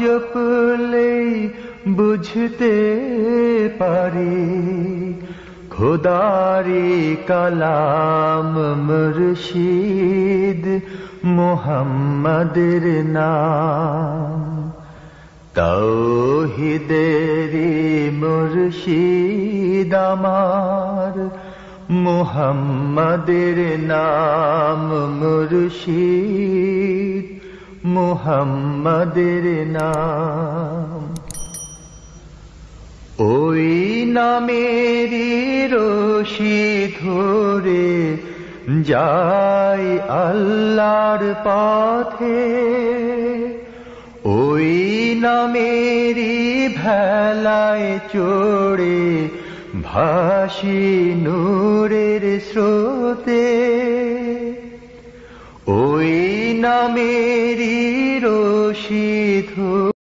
জপলেই বুঝতে পারি খোদারি কালাম মুর্শিদ মুহাম্মাদের নাম। তাওহীদেরি মুর্শিদ আমার মুহাম্মাদের নাম মুর্শিদ মুহাম্মাদের নাম। ওই নামেরই রশি ধরে যাই আল্লাহর পথে, ওই নামেরই ভেলায় চড়ে ভাসি নূরের স্রোতে। ওই নামেরই রশি ধরে